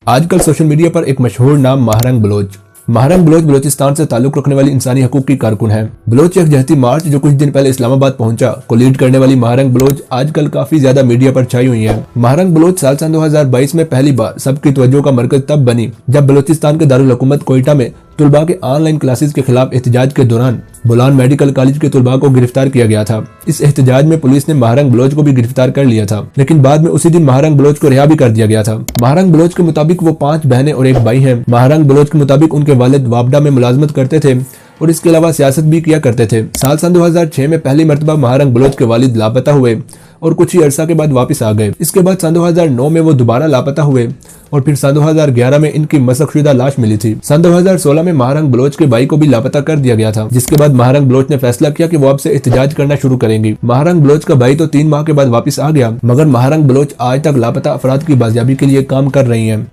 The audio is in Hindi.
आजकल सोशल मीडिया पर एक मशहूर नाम महारंग बलोच। महारंग बलोच बलोचिस्तान से ताल्लुक रखने वाली इंसानी हकूक की कारकुन है। बलोच यकजहती मार्च जो कुछ दिन पहले इस्लामाबाद पहुंचा को लीड करने वाली महारंग बलोच आजकल काफी ज्यादा मीडिया पर छाई हुई है। महारंग बलोच साल 2022 में पहली बार सबकी तवज्जो का मरकज तब बनी जब बलोचिस्तान के दारुल हुकूमत कोयटा में तुलबा के ऑनलाइन क्लासेस के खिलाफ एहतजाज के दौरान बोलान मेडिकल कॉलेज के तुलबा को गिरफ्तार किया गया था। इस एहतजाज में पुलिस ने महारंग बलोच को भी गिरफ्तार कर लिया था, लेकिन बाद में उसी दिन महारंग बलोच को रिहा भी कर दिया गया था। महारंग बलोच के मुताबिक वो 5 बहनें और एक भाई हैं। महारंग बलोच के मुताबिक उनके वालिद वापडा में मुलाजमत करते थे और इसके अलावा सियासत भी किया करते थे। साल 2006 में पहली मरतबा महारंग बलोच के वालिद लापता हुए और कुछ ही अरसा के बाद वापस आ गए। इसके बाद सन 2009 में वो दोबारा लापता हुए और फिर सन 2011 में इनकी मसखशुदा लाश मिली थी। सन 2016 में महारंग बलोच के भाई को भी लापता कर दिया गया था, जिसके बाद महारंग बलोच ने फैसला किया कि वो अब से एहतजाज करना शुरू करेंगी। महारंग बलोच का भाई तो 3 माह के बाद वापस आ गया, मगर महारंग बलोच आज तक लापता अफराद की बाजियाबी के लिए काम कर रही है।